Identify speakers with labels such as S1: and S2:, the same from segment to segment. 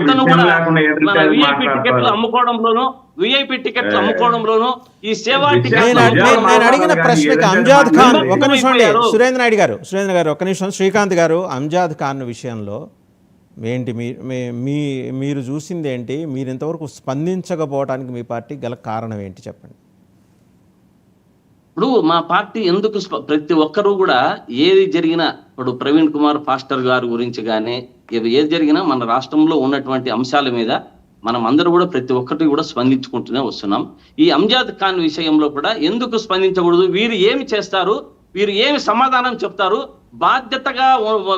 S1: అతను
S2: విషయం
S1: కూడా
S2: లేకుండా
S1: మన
S2: ఎదురుగా
S1: విఐపి టికెట్లు
S2: మాట్లాడతారు.
S1: అమ్ముకోవడంలోనూ విఐపి టికెట్లు అమ్ముకోవడంలోనూ ఈ సేవా
S2: విషయం
S1: టికెట్లు
S3: నేను అడిగిన ప్రశ్నకి అంజాద్ ఖాన్ ఒక నిమిషం అండి,
S1: అయిపోయారు.
S3: సురేంద్ర గారు ఒక నిమిషం, శ్రీకాంత్ గారు, అంజాద్ ఖాన్ విషయంలో ఏంటి మీరు చూసింది ఏంటి? మీరు ఇంతవరకు స్పందించకపోవడానికి మీ పార్టీ గల కారణం ఏంటి చెప్పండి.
S1: ఇప్పుడు మా పార్టీ ఎందుకు ప్రతి ఒక్కరూ కూడా ఏది జరిగినా, ఇప్పుడు ప్రవీణ్ కుమార్ పాస్టర్ గారి గురించి కానీ ఏది జరిగినా మన రాష్ట్రంలో ఉన్నటువంటి అంశాల మీద మనం అందరూ కూడా ప్రతి ఒక్కటి కూడా స్పందించుకుంటూనే వస్తున్నాం. ఈ అంజాద్ ఖాన్ విషయంలో కూడా ఎందుకు స్పందించకూడదు, వీరు ఏమి చేస్తారు, వీరు ఏమి సమాధానం చెప్తారు, బాధ్యతగా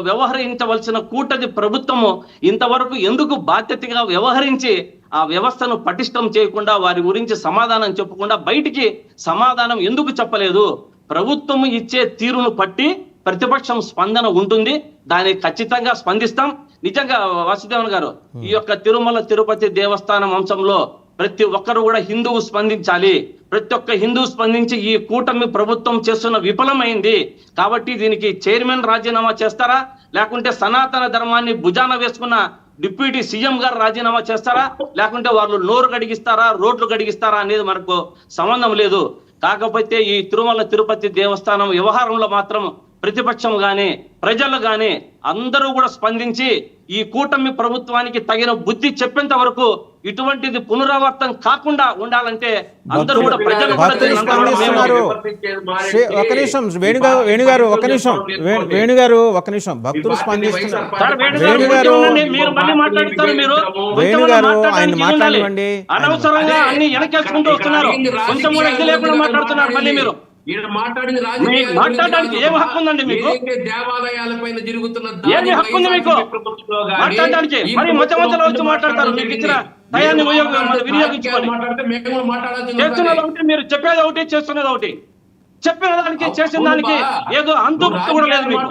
S1: వ్యవహరించవలసిన కూటమి ప్రభుత్వము ఇంతవరకు ఎందుకు బాధ్యతగా వ్యవహరించి ఆ వ్యవస్థను పటిష్టం చేయకుండా వారి గురించి సమాధానం చెప్పకుండా బయటికి సమాధానం ఎందుకు చెప్పలేదు? ప్రభుత్వం ఇచ్చే తీరును పట్టి ప్రతిపక్షం స్పందన ఉంటుంది, దానికి ఖచ్చితంగా స్పందిస్తాం. నిజంగా వాసుదేవన్ గారు, ఈ యొక్క తిరుమల తిరుపతి దేవస్థానం అంశంలో ప్రతి ఒక్కరు కూడా హిందువు స్పందించాలి. ప్రతి ఒక్క హిందువు స్పందించి ఈ కూటమి ప్రభుత్వం చేస్తున్న విఫలమైంది కాబట్టి దీనికి చైర్మన్ రాజీనామా చేస్తారా, లేకుంటే సనాతన ధర్మాన్ని భుజాన వేసుకున్న డిప్యూటీ సీఎం గారు రాజీనామా చేస్తారా, లేకుంటే వాళ్ళు నోరు గడిగిస్తారా, రోడ్లు గడిగిస్తారా అనేది మనకు సంబంధం లేదు. కాకపోతే ఈ తిరుమల తిరుపతి దేవస్థానం వ్యవహారంలో మాత్రం ప్రతిపక్షం గాని ప్రజలు గాని అందరూ కూడా స్పందించి ఈ కూటమి ప్రభుత్వానికి తగిన బుద్ధి చెప్పేంత వరకు ఇటువంటిది పునరావర్తం కాకుండా ఉండాలంటే అందరూ కూడా ప్రజలు
S3: వేణుగారు ఒక నిమిషం భక్తులు స్పందిస్తున్నారు. వేణుగారు ఆయన మాట్లాడండి.
S1: అనవసరంగా అన్ని వెనకేసుకుంటూ వస్తున్నారు, కొంచెం కూడా ఇది లేకుండా మాట్లాడుతున్నారు. మళ్ళీ మీరు మాట్లాడడానికి ఏం హక్కు ఉందండి మీకు?
S4: దేవాలయాలపైన జరుగుతున్న
S1: ఏమి హక్కు ఉంది మీకు మాట్లాడడానికి? మరి మధ్య మధ్యలో వచ్చి మాట్లాడతారు. మీకు ఇచ్చిన టయాన్ని వినియోగించుకొని చేస్తున్నది ఒకటి, మీరు చెప్పేది ఒకటి, చేస్తున్నది ఒకటి. చెప్పిన దానికి చేసిన దానికి ఏదో అంతృప్తి కూడా లేదు మీకు.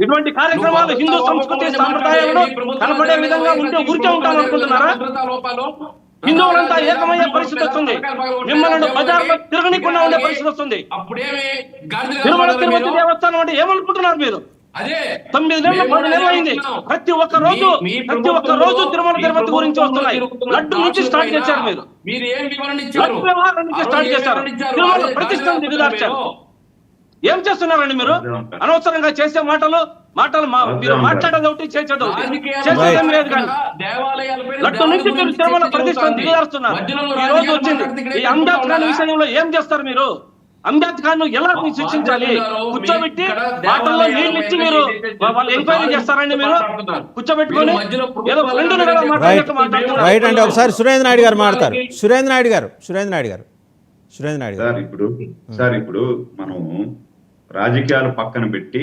S1: ఇటువంటి కార్యక్రమాలు హిందూ సంస్కృతి సాంప్రదాయాలను కనపడే విధంగా ఉంటే ఊరికే ఉంటాం అనుకుంటున్నారా? హిందువులంతా ఏకమయ్యే పరిస్థితి వస్తుంది, మిమ్మల్ని బజార్లో తిరగనికుండా ఉండే పరిస్థితి వస్తుంది. తిరుమల తిరుపతి దేవస్థానం అంటే ఏమనుకుంటున్నారు మీరు? 9 నెలలు 10 నెలలు అయింది. ప్రతి ఒక్క రోజు తిరుమల తిరుపతి గురించి వస్తున్నాయి. లడ్డు నుంచి స్టార్ట్ చేశారు మీరు, లడ్డు వ్యవహారం నుంచి స్టార్ట్ చేశారు, తిరుమల ప్రతిష్టను దిగదార్చారు. ఏం చేస్తున్నారండి మీరు? అనవసరంగా చేసే మాటలు మీరు మాట్లాడేది ఒకటి, చేసేది ఒకటి. చేసేదేం లేదు కానీ లడ్డు నుంచి మీరు తిరుమల ప్రతిష్టను దిగదారుస్తున్నారు. ఈ రోజు వచ్చింది ఈ అంబేద్కర్ ఖాన్ విషయంలో ఏం చేస్తారు మీరు? అంబేద్కర్ ఖాన్ ఎలా శిక్షించాలి? కూర్చోబెట్టి మాటల్లో నీళ్ళు ఇచ్చి మీరు వాళ్ళు ఎంక్వైరీ చేస్తారండి? మీరు కూర్చోబెట్టుకొని ఏదో
S3: రైట్ అండి. ఒకసారి సురేంద్ర నాయుడు గారు మాట్లాడతారు. సురేంద్ర నాయుడు గారు
S2: ఇప్పుడు మనం రాజకీయాలు పక్కన పెట్టి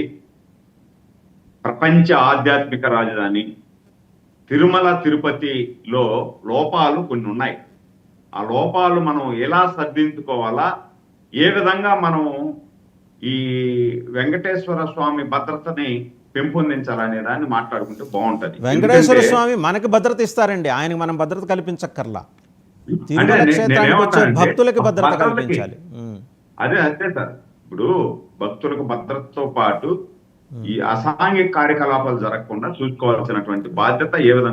S2: ప్రపంచ ఆధ్యాత్మిక రాజధాని తిరుమల తిరుపతిలో లోపాలు కొన్ని ఉన్నాయి. ఆ లోపాలు మనం ఎలా సర్దించుకోవాలా, ఏ విధంగా మనం ఈ వెంకటేశ్వర స్వామి భద్రతని పెంపొందించాలనే దాన్ని మాట్లాడుకుంటే బాగుంటది.
S3: వెంకటేశ్వర స్వామి మనకి భద్రత ఇస్తారండి, ఆయనకి మనం భద్రత కల్పించక్కర్లా. భక్తులకి భద్రత కల్పించాలి.
S2: అదే సార్, ఇప్పుడు భక్తులకు భద్రతతో పాటు ఈ అసాంఘిక కార్యకలాపాలు జరగకుండా చూసుకోవాల్సినటువంటి బాధ్యత ఏ విధంగా